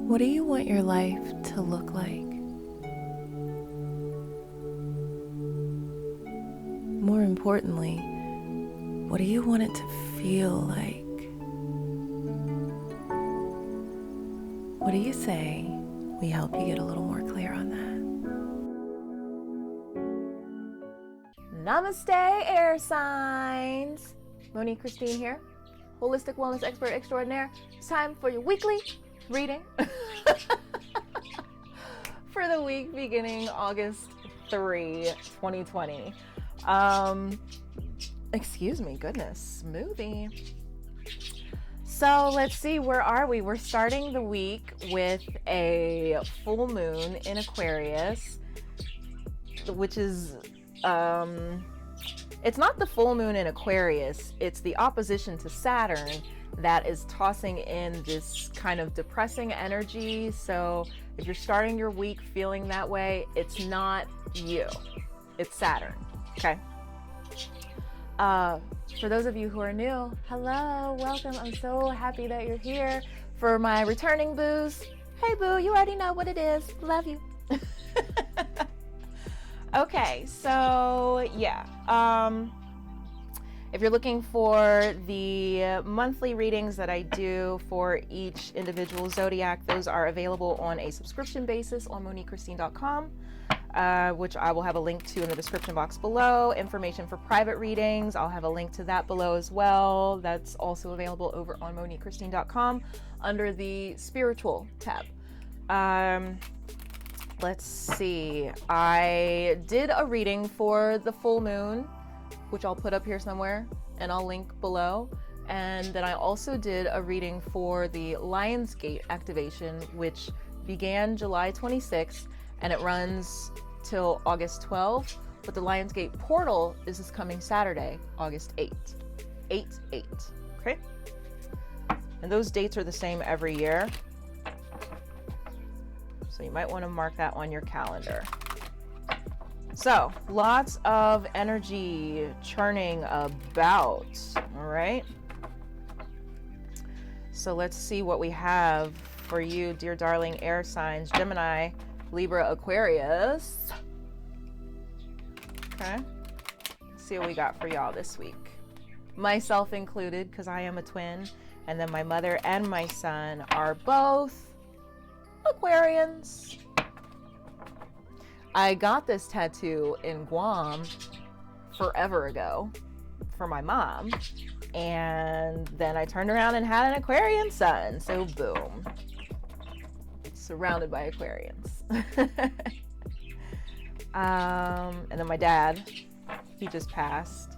What do you want your life to look like? More importantly, what do you want it to feel like? What do you say we help you get a little more clear on that? Namaste, air signs. Monique Christine here, holistic wellness expert extraordinaire. It's time for your weekly reading for the week beginning August 3, 2020. Excuse me, goodness, smoothie. So let's see, where are we? We're starting the week with a full moon in Aquarius, which is, it's not the full moon in Aquarius, it's the opposition to Saturn that is tossing in this kind of depressing energy. So if you're starting your week feeling that way, it's not you, it's Saturn, okay? For those of you who are new, hello, welcome. I'm so happy that you're here. For my returning boos, hey boo, you already know what it is. Love you. Okay, so yeah. If you're looking for the monthly readings that I do for each individual zodiac, those are available on a subscription basis on moniquechristine.com. Which I will have a link to in the description box below. Information for private readings, I'll have a link to that below as well. That's also available over on moniquechristine.com under the spiritual tab. Let's see. I did a reading for the full moon, which I'll put up here somewhere and I'll link below. And then I also did a reading for the Lionsgate activation, which began July 26th. And it runs till August 12th, but the Lionsgate portal is this coming Saturday, August 8th. 8/8, okay? And those dates are the same every year. So you might want to mark that on your calendar. So, lots of energy churning about, all right? So let's see what we have for you, dear darling air signs, Gemini, Libra, Aquarius. Okay. Let's see what we got for y'all this week. Myself included, because I am a twin. And then my mother and my son are both Aquarians. I got this tattoo in Guam forever ago for my mom. And then I turned around and had an Aquarian son. So boom. Surrounded by Aquarians. And then my dad, he just passed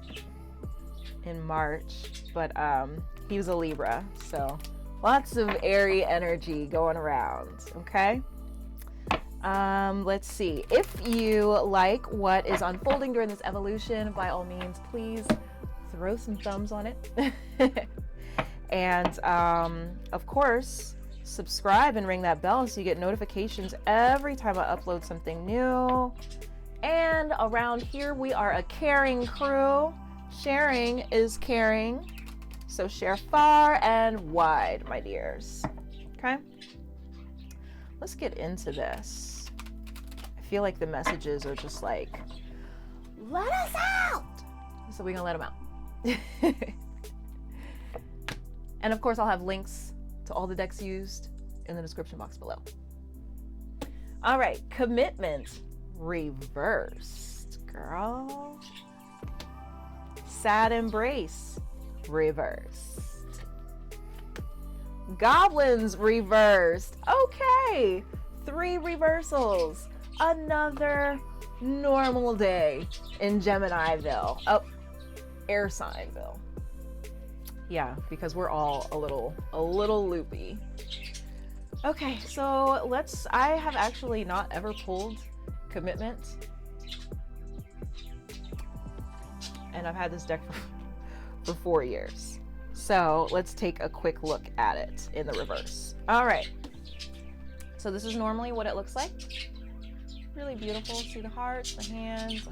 in March, but he was a Libra, so lots of airy energy going around, okay? Let's see, if you like what is unfolding during this evolution, by all means, please throw some thumbs on it. And of course, subscribe and ring that bell so you get notifications every time I upload something new. And around here, we are a caring crew. Sharing is caring. So share far and wide, my dears. Okay? Let's get into this. I feel like the messages are just like, let us out! So we're gonna let them out. And of course, I'll have links to all the decks used in the description box below. All right, commitment reversed, girl. Sad embrace reversed. Goblins reversed. Okay, 3 reversals. Another normal day in Geminiville. Oh, air signville. Yeah, because we're all a little loopy. Okay, so I have actually not ever pulled commitment. And I've had this deck for 4 years. So let's take a quick look at it in the reverse. All right. So this is normally what it looks like. Really beautiful. See the hearts, the hands,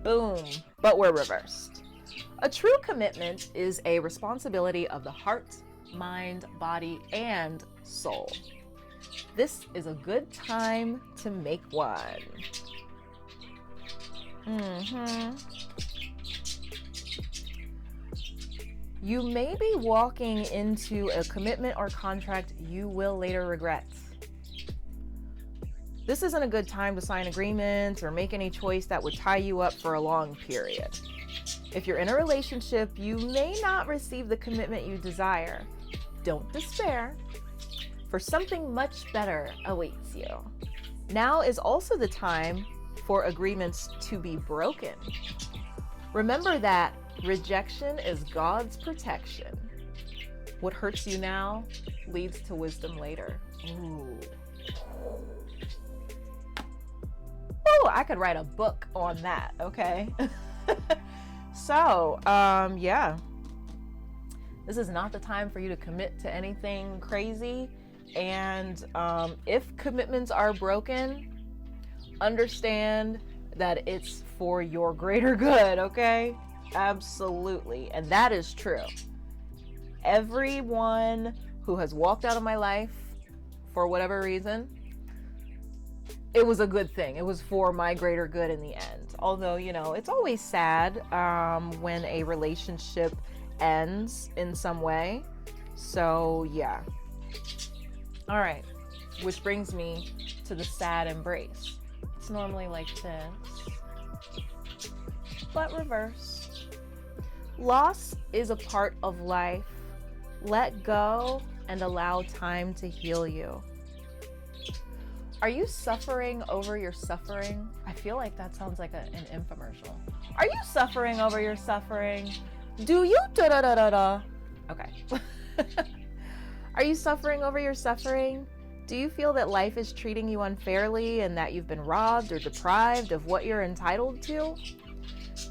Boom. But we're reversed. A true commitment is a responsibility of the heart mind, body, and soul. This is a good time to make one. You may be walking into a commitment or contract you will later regret. This isn't a good time to sign agreements or make any choice that would tie you up for a long period. If you're in a relationship, you may not receive the commitment you desire. Don't despair, for something much better awaits you. Now is also the time for agreements to be broken. Remember that rejection is God's protection. What hurts you now leads to wisdom later. Ooh. Oh, I could write a book on that, okay? So, yeah. This is not the time for you to commit to anything crazy. And if commitments are broken, understand that it's for your greater good, okay? Absolutely. And that is true. Everyone who has walked out of my life for whatever reason, it was a good thing. It was for my greater good in the end. Although, you know, it's always sad when a relationship ends in some way. So, yeah. All right. Which brings me to the sad embrace. It's normally like this, but reverse. Loss is a part of life. Let go and allow time to heal you. Are you suffering over your suffering? I feel like that sounds like an infomercial. Are you suffering over your suffering? Do you da-da-da-da-da? Okay. Are you suffering over your suffering? Do you feel that life is treating you unfairly and that you've been robbed or deprived of what you're entitled to?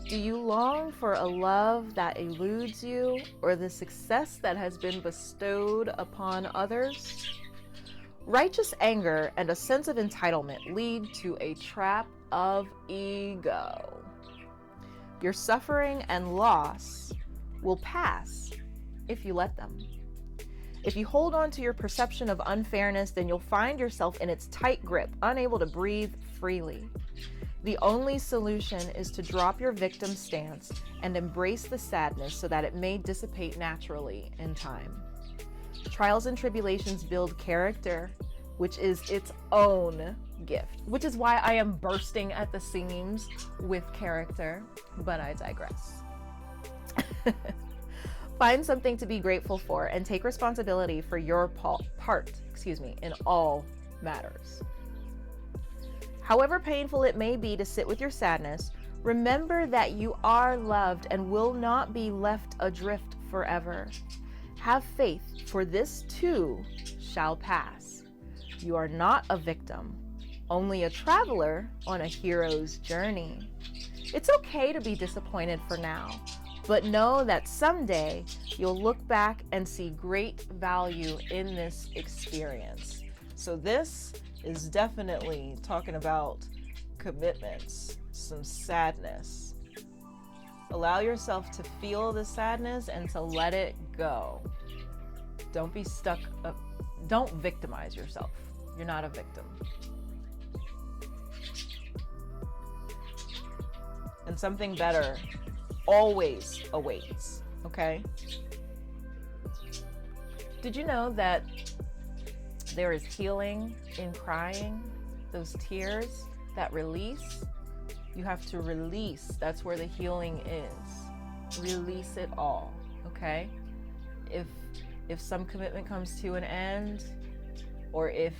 Do you long for a love that eludes you or the success that has been bestowed upon others? Righteous anger and a sense of entitlement lead to a trap of ego. Your suffering and loss will pass if you let them. If you hold on to your perception of unfairness, then you'll find yourself in its tight grip, unable to breathe freely. The only solution is to drop your victim stance and embrace the sadness so that it may dissipate naturally in time. Trials and tribulations build character, which is its own gift, which is why I am bursting at the seams with character, but I digress. Find something to be grateful for and take responsibility for your part in all matters. However painful it may be to sit with your sadness, remember that you are loved and will not be left adrift forever. Have faith, for this too shall pass. You are not a victim, only a traveler on a hero's journey. It's okay to be disappointed for now, but know that someday you'll look back and see great value in this experience. So this is definitely talking about commitments, some sadness. Allow yourself to feel the sadness and to let it go. Don't be stuck up. Don't victimize yourself. You're not a victim. And something better always awaits, okay? Did you know that there is healing in crying? Those tears that release, you have to release. That's where the healing is. Release it all, okay? If some commitment comes to an end, or if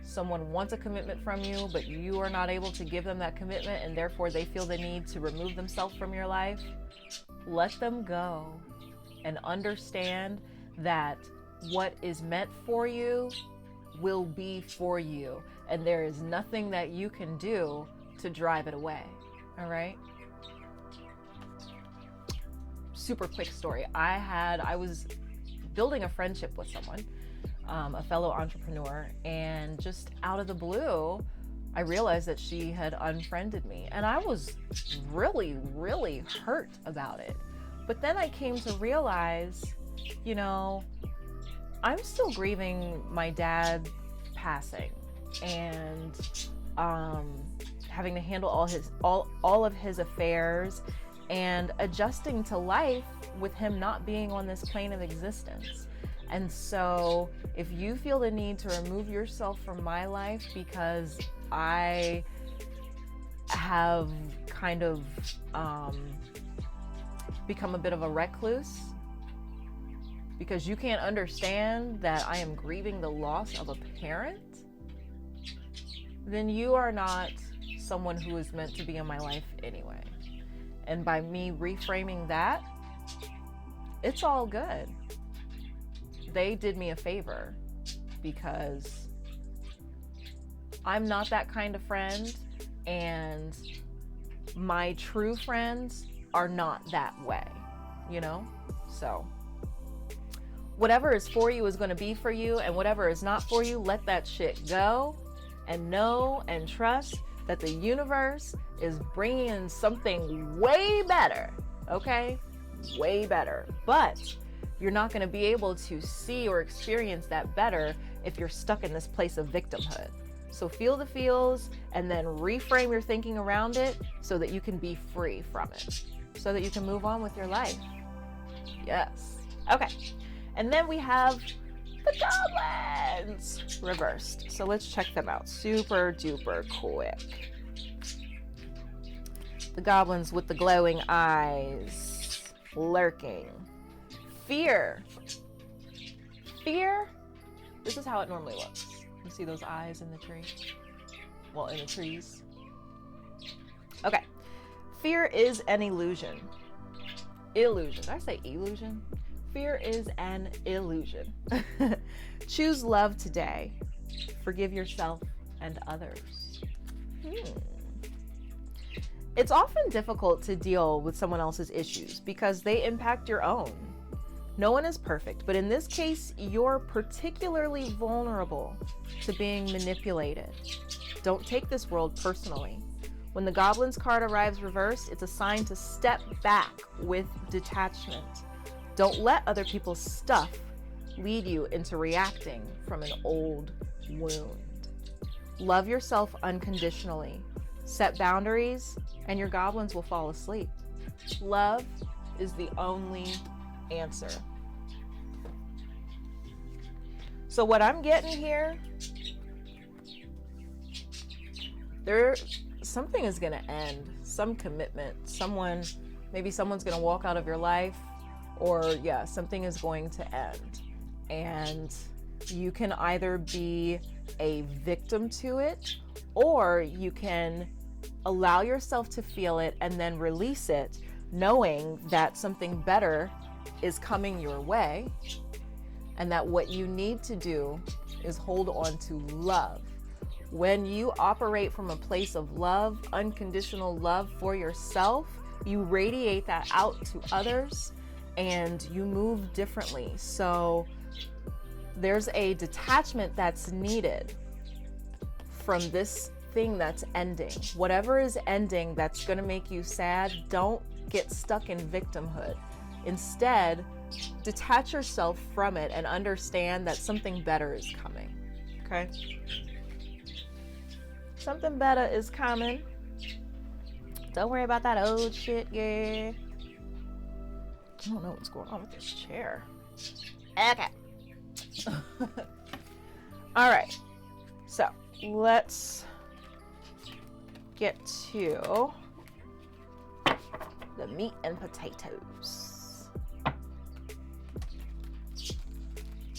someone wants a commitment from you, but you are not able to give them that commitment and therefore they feel the need to remove themselves from your life, let them go and understand that what is meant for you will be for you, and there is nothing that you can do to drive it away. All right? Super quick story. I was building a friendship with someone, a fellow entrepreneur, and just out of the blue, I realized that she had unfriended me, and I was really, really hurt about it. But then I came to realize, you know, I'm still grieving my dad passing, and having to handle all of his affairs and adjusting to life with him not being on this plane of existence. And so if you feel the need to remove yourself from my life because I have kind of become a bit of a recluse, because you can't understand that I am grieving the loss of a parent, then you are not someone who is meant to be in my life anyway. And by me reframing that, it's all good. They did me a favor, because I'm not that kind of friend, and my true friends are not that way, you know? So whatever is for you is going to be for you, and whatever is not for you, let that shit go, and know and trust that the universe is bringing in something way better, okay? Way better. But you're not going to be able to see or experience that better if you're stuck in this place of victimhood. So feel the feels and then reframe your thinking around it so that you can be free from it, so that you can move on with your life. Yes. Okay. And then we have the goblins reversed. So let's check them out super duper quick. The goblins with the glowing eyes, lurking. Fear. Fear? This is how it normally looks. You see those eyes in the tree? Well, in the trees. Okay. Fear is an illusion. Illusion. Did I say illusion? Fear is an illusion. Choose love today. Forgive yourself and others. It's often difficult to deal with someone else's issues because they impact your own. No one is perfect, but in this case, you're particularly vulnerable to being manipulated. Don't take this world personally. When the Goblin's card arrives reversed, it's a sign to step back with detachment. Don't let other people's stuff lead you into reacting from an old wound. Love yourself unconditionally. Set boundaries, and your goblins will fall asleep. Love is the only answer. So what I'm getting here, something is going to end. Some commitment. Maybe someone's going to walk out of your life, or something is going to end. And you can either be a victim to it, or you can allow yourself to feel it and then release it, knowing that something better is coming your way, and that what you need to do is hold on to love. When you operate from a place of love, unconditional love for yourself, you radiate that out to others and you move differently. So there's a detachment that's needed from this thing that's ending. Whatever is ending that's going to make you sad, don't get stuck in victimhood. Instead, detach yourself from it and understand that something better is coming. Okay? Something better is coming. Don't worry about that old shit, yeah. I don't know what's going on with this chair. Okay. All right. So let's get to the meat and potatoes.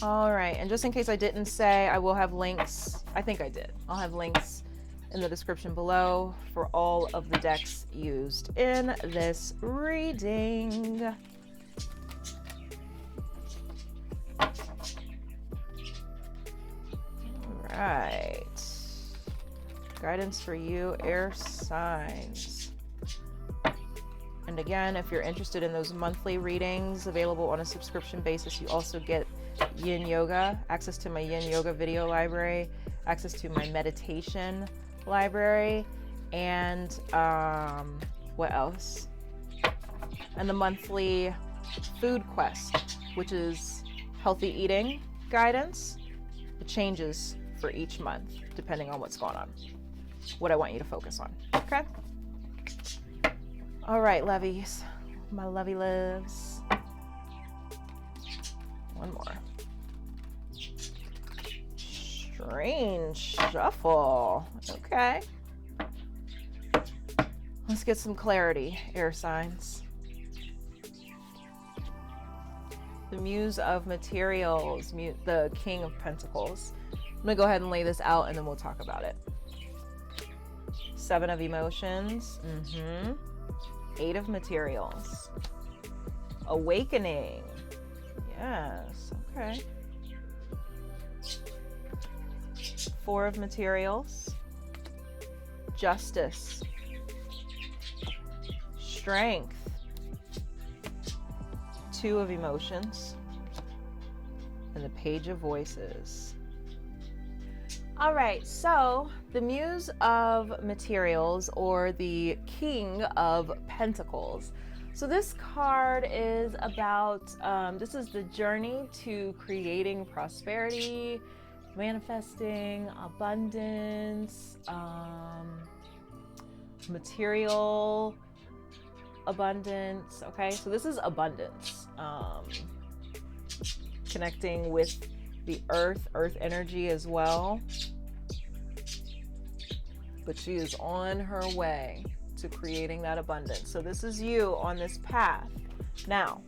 All right. And just in case I didn't say, I will have links. I think I did. I'll have links in the description below for all of the decks used in this reading. All right. Guidance for you, air signs. And again, if you're interested in those monthly readings available on a subscription basis, you also get yin yoga, access to my yin yoga video library, access to my meditation library, and what else? And the monthly food quest, which is healthy eating, guidance. It changes for each month, depending on what's going on, what I want you to focus on, okay? All right, lovies, my lovey loves. One more. Strange shuffle, okay. Let's get some clarity, air signs. The Muse of Materials, the King of Pentacles. I'm gonna go ahead and lay this out and then we'll talk about it. Seven of Emotions. Eight of Materials. Awakening. Yes, okay. Four of Materials. Justice. Strength. Two of Emotions. And the Page of Voices. All right, so the Muse of Materials, or the King of Pentacles. So this card is about, this is the journey to creating prosperity, manifesting abundance, material abundance. Okay, so this is abundance, connecting with the earth energy as well. But she is on her way to creating that abundance. So this is you on this path. Now,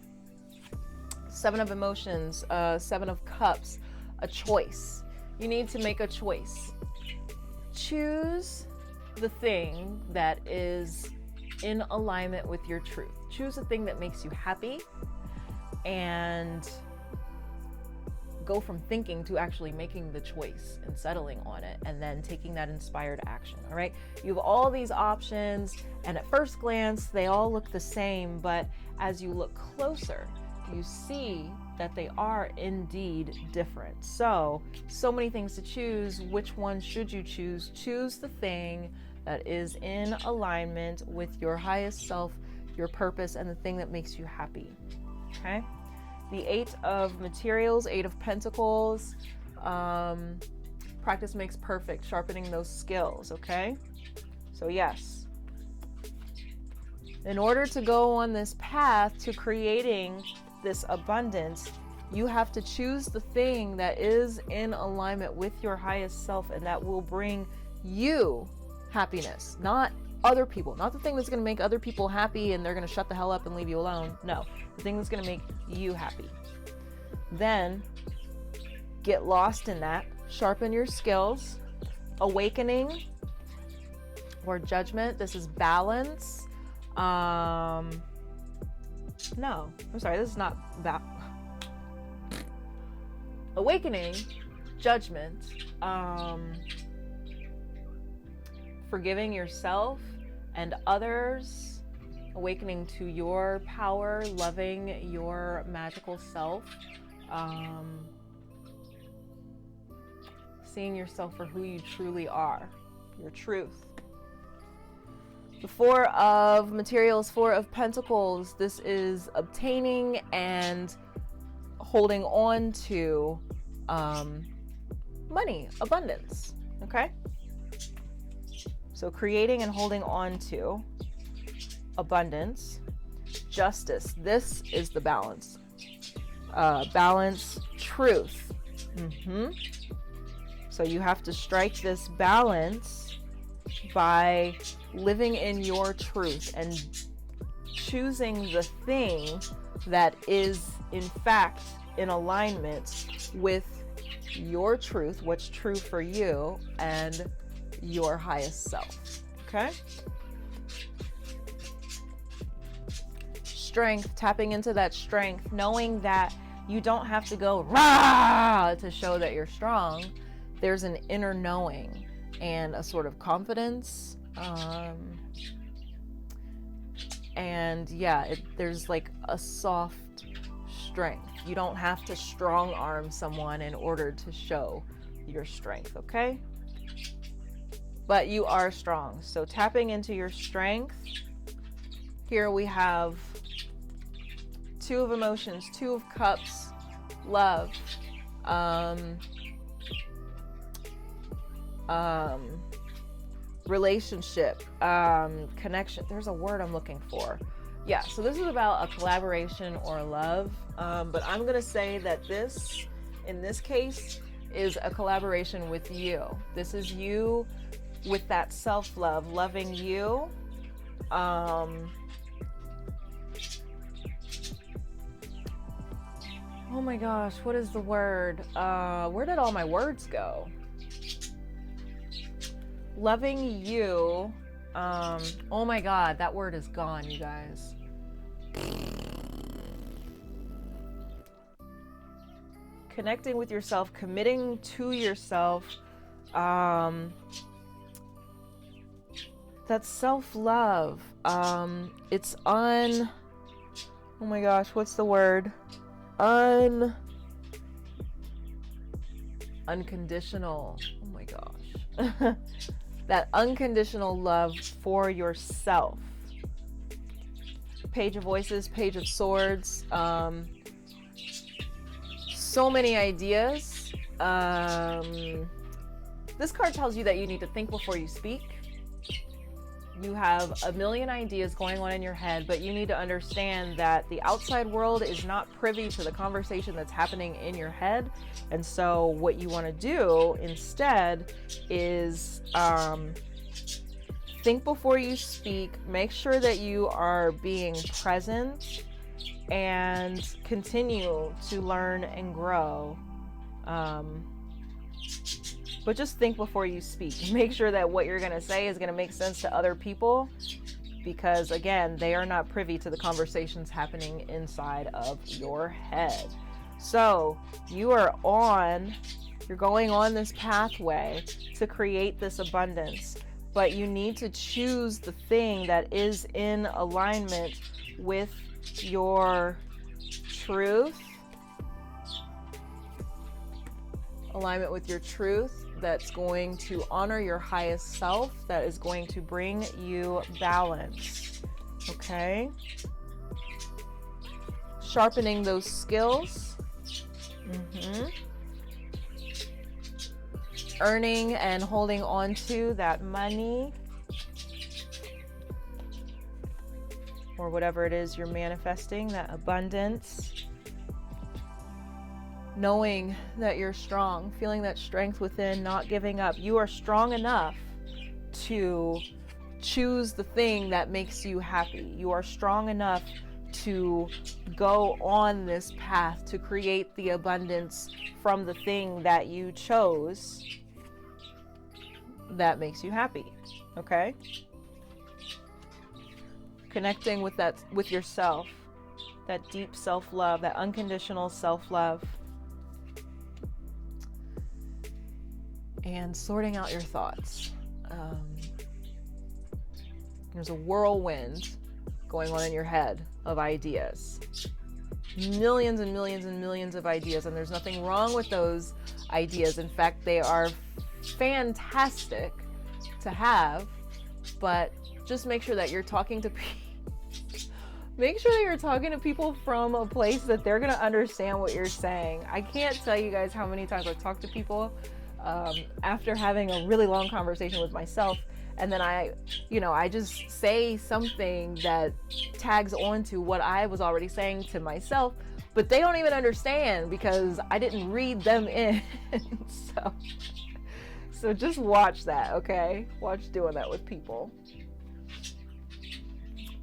Seven of Emotions, Seven of Cups, a choice. You need to make a choice. Choose the thing that is in alignment with your truth. Choose the thing that makes you happy, and go from thinking to actually making the choice and settling on it, and then taking that inspired action. All right, you have all these options, and at first glance they all look the same, but as you look closer you see that they are indeed different. So many things to choose. Which one should you choose? Choose the thing that is in alignment with your highest self, your purpose, and the thing that makes you happy. Okay, the Eight of Materials, Eight of Pentacles. Practice makes perfect, sharpening those skills. Okay, so yes, in order to go on this path to creating this abundance, you have to choose the thing that is in alignment with your highest self, and that will bring you happiness, not other people, not the thing that's going to make other people happy and they're going to shut the hell up and leave you alone. No, the thing that's going to make you happy. Then get lost in that, sharpen your skills. Awakening or Judgment. This is balance. No, I'm sorry, this is not Awakening, Judgment, forgiving yourself and others, awakening to your power, loving your magical self, seeing yourself for who you truly are, your truth. The Four of Materials, Four of Pentacles, this is obtaining and holding on to money, abundance, okay? So creating and holding on to abundance. Justice, this is the balance. Balance, truth. So you have to strike this balance by living in your truth and choosing the thing that is in fact in alignment with your truth, what's true for you and your highest self. Okay? Strength, tapping into that strength, knowing that you don't have to go rah to show that you're strong. There's an inner knowing and a sort of confidence. And yeah, there's like a soft strength. You don't have to strong arm someone in order to show your strength, okay? But you are strong. So tapping into your strength. Here we have Two of Emotions, Two of Cups, love, relationship, connection. There's a word I'm looking for. Yeah, so this is about a collaboration or love, but I'm going to say that this, in this case, is a collaboration with you. This is you with that self-love, loving you. Oh my gosh, what is the word? Where did all my words go? Loving you. Oh my God, that word is gone, you guys. Connecting with yourself, committing to yourself. That's self-love. It's oh my gosh, what's the word? Unconditional. Oh my gosh. That unconditional love for yourself. Page of Voices, Page of Swords. So many ideas. This card tells you that you need to think before you speak. You have a million ideas going on in your head, but you need to understand that the outside world is not privy to the conversation that's happening in your head. And so what you want to do instead is think before you speak, make sure that you are being present, and continue to learn and grow. But just think before you speak. Make sure that what you're going to say is going to make sense to other people, because again, they are not privy to the conversations happening inside of your head. So you're going on this pathway to create this abundance, but you need to choose the thing that is in alignment with your truth. Alignment with your truth, that's going to honor your highest self, that is going to bring you balance. Okay? Sharpening those skills. Earning and holding on to that money, or whatever it is you're manifesting, that abundance. Knowing that you're strong, feeling that strength within, not giving up. You are strong enough to choose the thing that makes you happy. You are strong enough to go on this path to create the abundance from the thing that you chose that makes you happy. Okay? Connecting with that, with yourself, that deep self-love, that unconditional self-love. And sorting out your thoughts. There's a whirlwind going on in your head of ideas. Millions and millions and millions of ideas, and there's nothing wrong with those ideas. In fact, they are fantastic to have, but just make sure that you're talking to people from a place that they're going to understand what you're saying. I can't tell you guys how many times I've talked to people after having a really long conversation with myself, and then I just say something that tags on to what I was already saying to myself, but they don't even understand because I didn't read them in. So just watch that, okay? Watch doing that with people.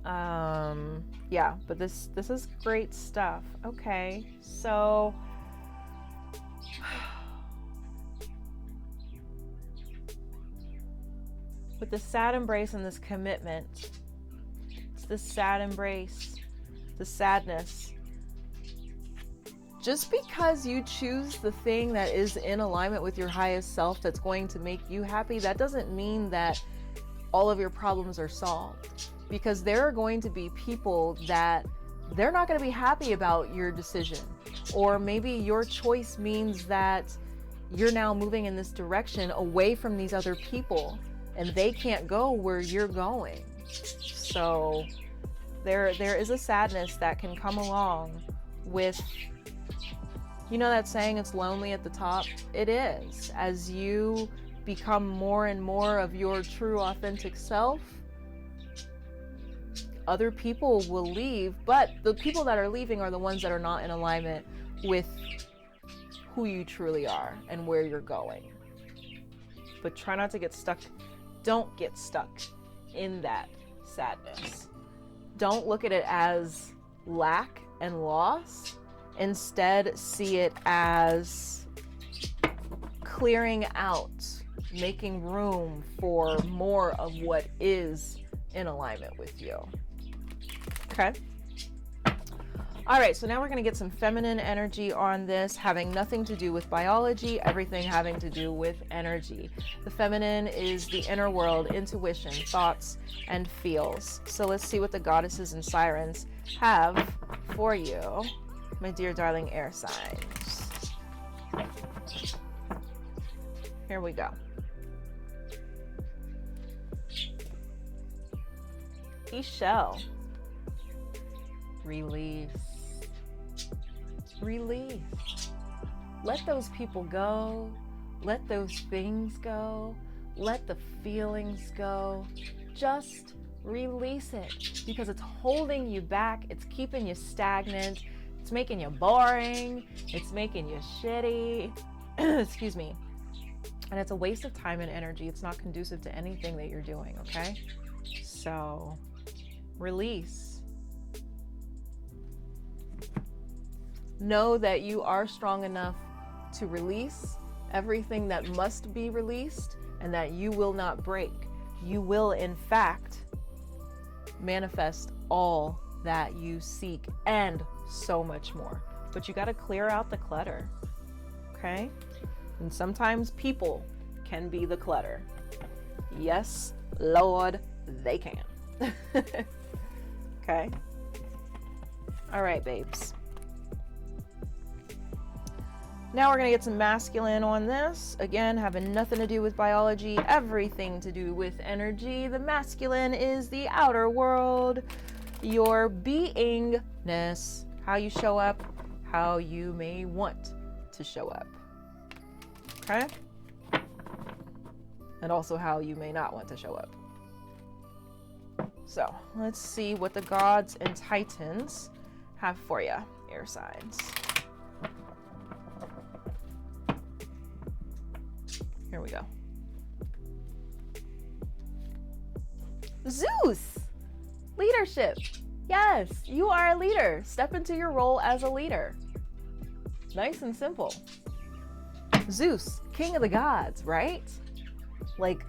Yeah, but this is great stuff. Okay, so with the sad embrace and this commitment, it's the sad embrace, the sadness. Just because you choose the thing that is in alignment with your highest self that's going to make you happy, that doesn't mean that all of your problems are solved. Because there are going to be people that they're not going to be happy about your decision. Or maybe your choice means that you're now moving in this direction away from these other people, and they can't go where you're going. So there is a sadness that can come along with You know that saying, it's lonely at the top? It is. As you become more and more of your true, authentic self, other people will leave, but the people that are leaving are the ones that are not in alignment with who you truly are and where you're going. But try not to get stuck. Don't get stuck in that sadness. Don't look at it as lack and loss. Instead, see it as clearing out, making room for more of what is in alignment with you. Okay? All right, so now we're going to get some feminine energy on this, having nothing to do with biology, everything having to do with energy. The feminine is the inner world, intuition, thoughts, and feels. So let's see what the goddesses and sirens have for you, my dear darling air signs. Here we go. Ishel. Release. Release. Let those people go. Let those things go. Let the feelings go. Just release it, because it's holding you back. It's keeping you stagnant. It's making you boring. It's making you shitty. Excuse me. And it's a waste of time and energy. It's not conducive to anything that you're doing, okay? So, release. Know that you are strong enough to release everything that must be released, and that you will not break. You will, in fact, manifest all that you seek and so much more. But you got to clear out the clutter, okay? And sometimes people can be the clutter. Yes, Lord, they can. Okay? All right, babes. Now we're going to get some masculine on this. Again, having nothing to do with biology, everything to do with energy. The masculine is the outer world, your beingness, how you show up, how you may want to show up. Okay? And also how you may not want to show up. So, let's see what the gods and titans have for you, air signs. Here we go. Zeus! Leadership. Yes, you are a leader. Step into your role as a leader. Nice and simple. Zeus, king of the gods, right? Like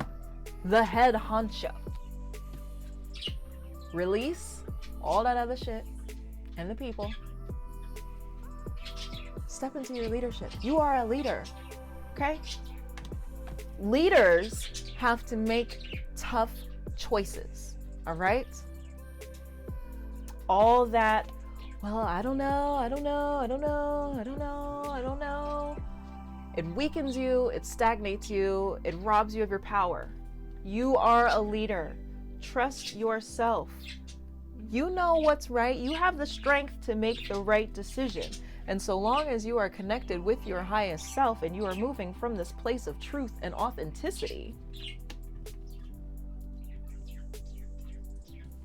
the head honcho. Release all that other shit and the people. Step into your leadership. You are a leader, okay? Leaders have to make tough choices, all right? All that, well, I don't know. It weakens you, it stagnates you, it robs you of your power. You are a leader. Trust yourself. You know what's right. You have the strength to make the right decision. And so long as you are connected with your highest self and you are moving from this place of truth and authenticity,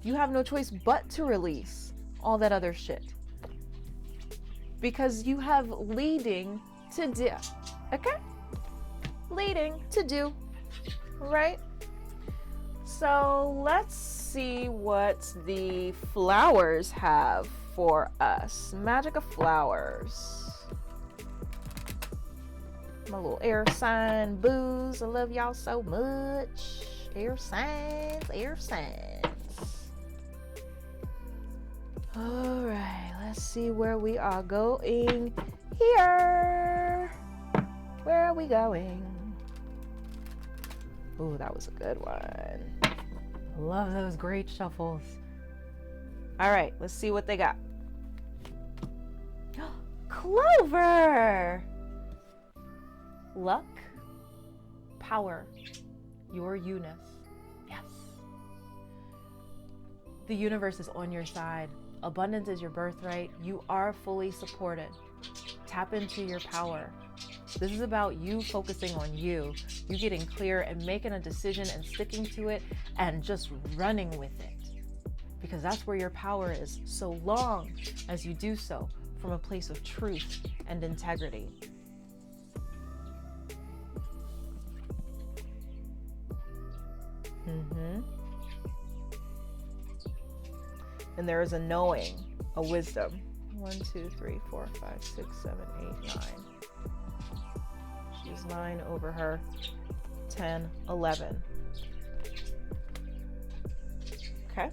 you have no choice but to release all that other shit. Because you have leading to do. Okay? Leading to do. Right? So let's see what the flowers have for us. Magic of flowers. My little air sign booze. I love y'all so much. Air signs, air signs. All right, let's see where we are going here. Where are we going? Ooh, that was a good one. Love those great shuffles. All right, let's see what they got. Clover! Luck, power, your you-ness. Yes. The universe is on your side. Abundance is your birthright. You are fully supported. Tap into your power. This is about you focusing on you getting clear and making a decision and sticking to it and just running with it. Because that's where your power is, so long as you do so from a place of truth and integrity. And there is a knowing, a wisdom. 1, 2, 3, 4, 5, 6, 7, 8, 9. She's 9 over her 10, 11. Okay.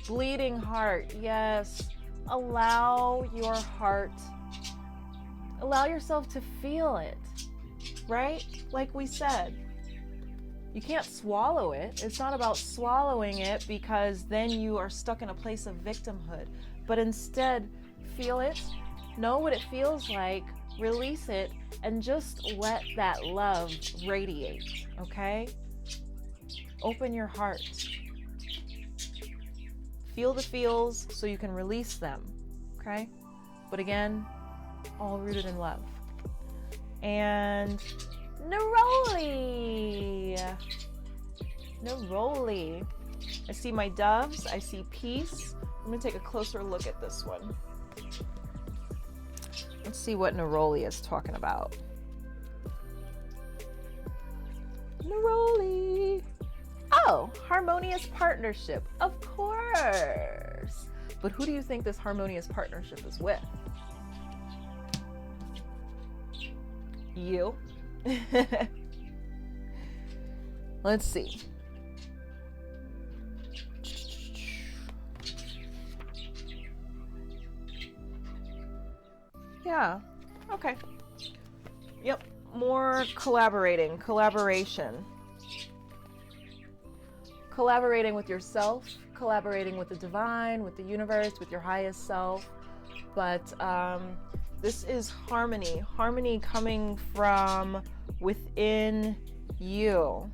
Bleeding heart. Yes. Allow your heart. Allow yourself to feel it. Right? Like we said. You can't swallow it. It's not about swallowing it, because then you are stuck in a place of victimhood. But instead, feel it. Know what it feels like. Release it. And just let that love radiate. Okay? Open your heart. Feel the feels so you can release them. Okay? But again, all rooted in love. And Neroli. Neroli. I see my doves. I see peace. I'm going to take a closer look at this one. Let's see what Neroli is talking about. Neroli. Oh, harmonious partnership. Of course. But who do you think this harmonious partnership is with? You. Let's see. Yeah. Okay. Yep. More collaboration. Collaborating with yourself, collaborating with the divine, with the universe, with your highest self. But this is harmony coming from within you.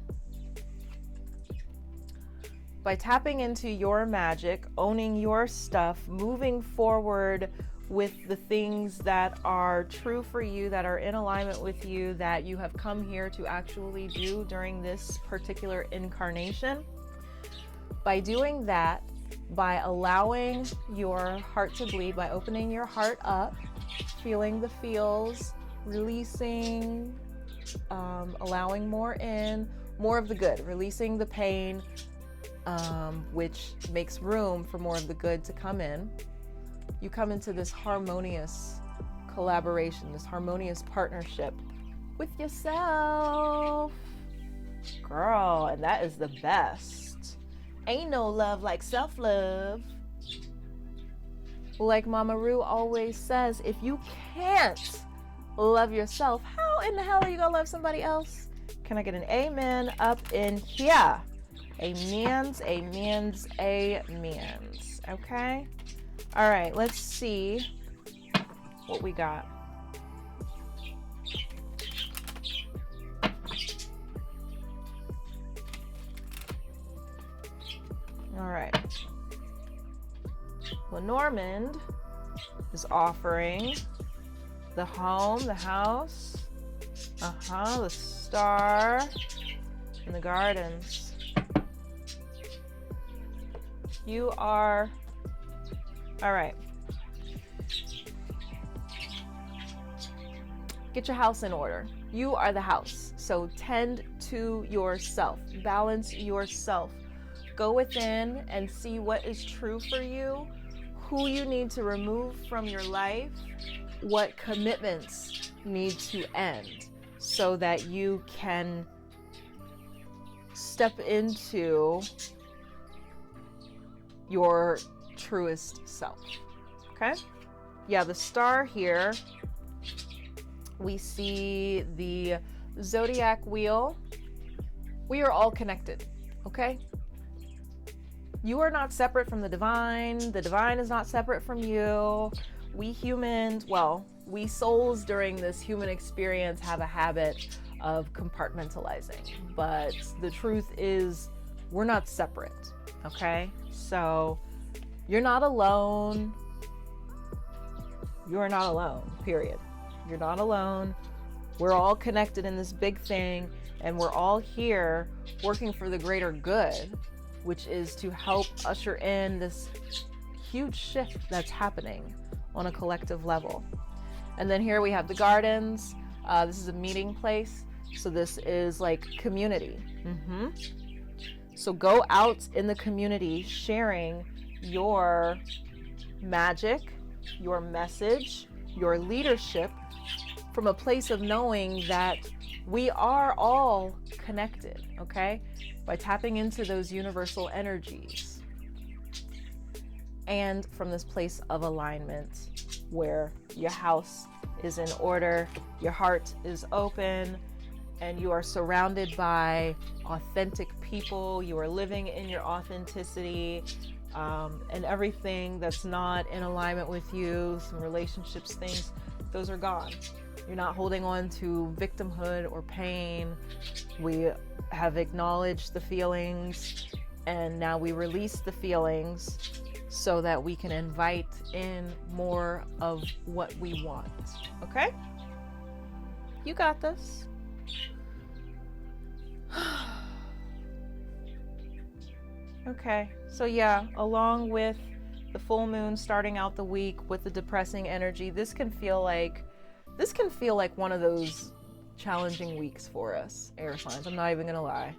By tapping into your magic, owning your stuff, moving forward with the things that are true for you, that are in alignment with you, that you have come here to actually do during this particular incarnation. By doing that, by allowing your heart to bleed, by opening your heart up, feeling the feels, releasing, allowing more in, more of the good, releasing the pain, which makes room for more of the good to come in. You come into this harmonious collaboration, this harmonious partnership with yourself. Girl, and that is the best. Ain't no love like self-love. Like Mama Ru always says, if you can't love yourself, how in the hell are you gonna love somebody else? Can I get an amen up in here? Amens, amens, amens. Okay? All right, let's see what we got. All right. Lenormand is offering the home, the house, the star, and the gardens. You are, all right. Get your house in order. You are the house. So tend to yourself, balance yourself. Go within and see what is true for you, who you need to remove from your life, what commitments need to end so that you can step into your truest self. Okay? Yeah, the star here, we see the zodiac wheel. We are all connected, okay? You are not separate from the divine is not separate from you. We humans, well, we souls during this human experience have a habit of compartmentalizing, but the truth is we're not separate, okay? So you're not alone. You are not alone, period. You're not alone. We're all connected in this big thing, and we're all here working for the greater good, which is to help usher in this huge shift that's happening on a collective level. And then here we have the gardens. This is a meeting place. So this is like community. So go out in the community sharing your magic, your message, your leadership from a place of knowing that we are all connected, okay? By tapping into those universal energies. And from this place of alignment where your house is in order, your heart is open, and you are surrounded by authentic people. You are living in your authenticity, and everything that's not in alignment with you, some relationships, things, those are gone. You're not holding on to victimhood or pain. We have acknowledged the feelings, and now we release the feelings so that we can invite in more of what we want. Okay? You got this. Okay, so yeah, along with the full moon starting out the week with the depressing energy, this can feel like one of those challenging weeks for us, air signs. I'm not even gonna lie.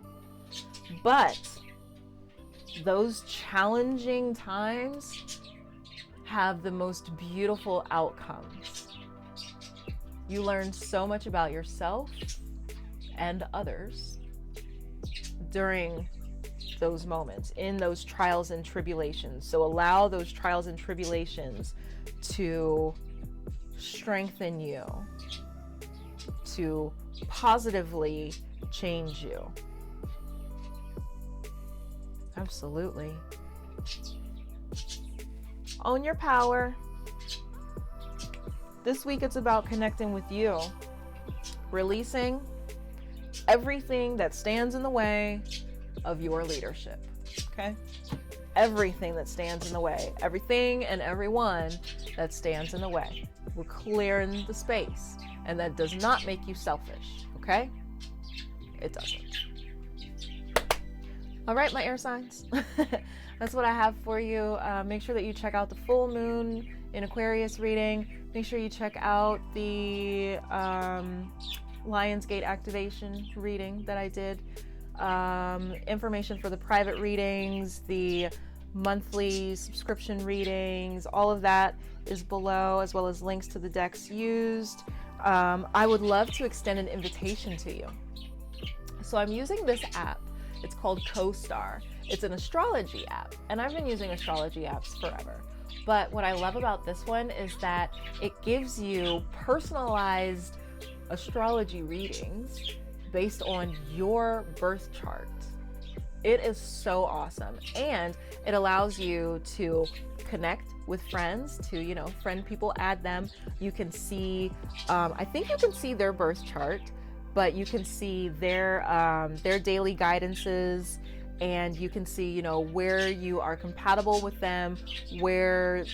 But those challenging times have the most beautiful outcomes. You learn so much about yourself and others during those moments, in those trials and tribulations. So allow those trials and tribulations to strengthen you, to positively change you. Absolutely. Own your power. This week it's about connecting with you, releasing everything that stands in the way of your leadership. Okay? Everything that stands in the way, everything and everyone that stands in the way. We're clearing the space, and that does not make you selfish. Okay? It doesn't. All right, my air signs. That's what I have for you. Make sure that you check out the full moon in Aquarius reading. Make sure you check out the Lionsgate activation reading that I did. Information for the private readings, the monthly subscription readings, all of that is below, as well as links to the decks used. I would love to extend an invitation to you. So I'm using this app. It's called CoStar. It's an astrology app, and I've been using astrology apps forever. But what I love about this one is that it gives you personalized astrology readings based on your birth chart. It is so awesome, and it allows you to connect with friends, to friend people, add them. You can see, I think you can see their birth chart, but you can see their daily guidances, and you can see where you are compatible with them, where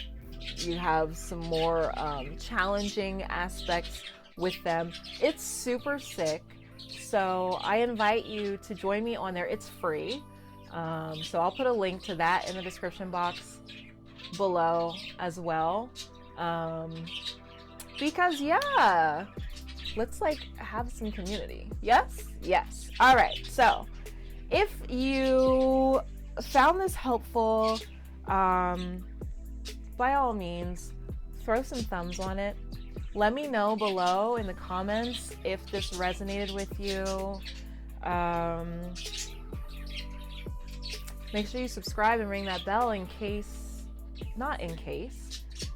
you have some more challenging aspects with them. It's super sick. So I invite you to join me on there. It's free. So I'll put a link to that in the description box below as well. Because yeah, let's have some community. Yes? Yes. All right. So if you found this helpful, by all means, throw some thumbs on it. Let me know below in the comments if this resonated with you. Make sure you subscribe and ring that bell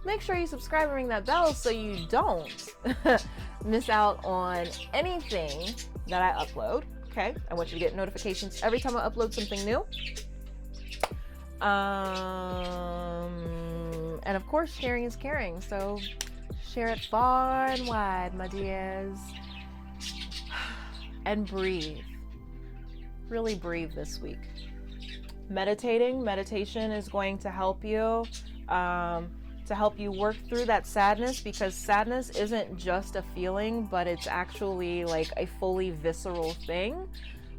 make sure you subscribe and ring that bell so you don't miss out on anything that I upload. Okay? I want you to get notifications every time I upload something new. And of course, sharing is caring. So share it far and wide, my dears. And breathe. Really breathe this week. Meditation is going to help you to to help you work through that sadness, because sadness isn't just a feeling, but it's actually like a fully visceral thing.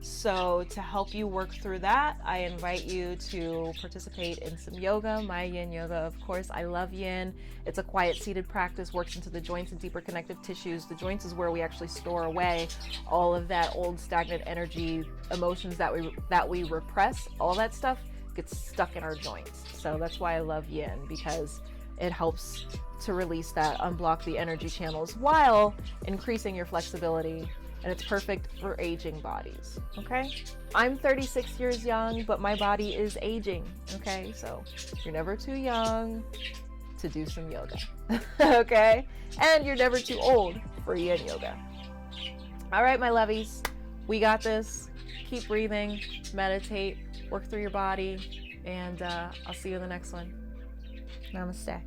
So to help you work through that, I invite you to participate in some yoga, my yin yoga. Of course, I love yin. It's a quiet seated practice, works into the joints and deeper connective tissues. The joints is where we actually store away all of that old stagnant energy, emotions that we repress. All that stuff gets stuck in our joints. So that's why I love yin, because it helps to release that, unblock the energy channels while increasing your flexibility. And it's perfect for aging bodies, okay? I'm 36 years young, but my body is aging, okay? So you're never too young to do some yoga, okay? And you're never too old for yin yoga. All right, my lovies, we got this. Keep breathing, meditate, work through your body, and I'll see you in the next one. Namaste.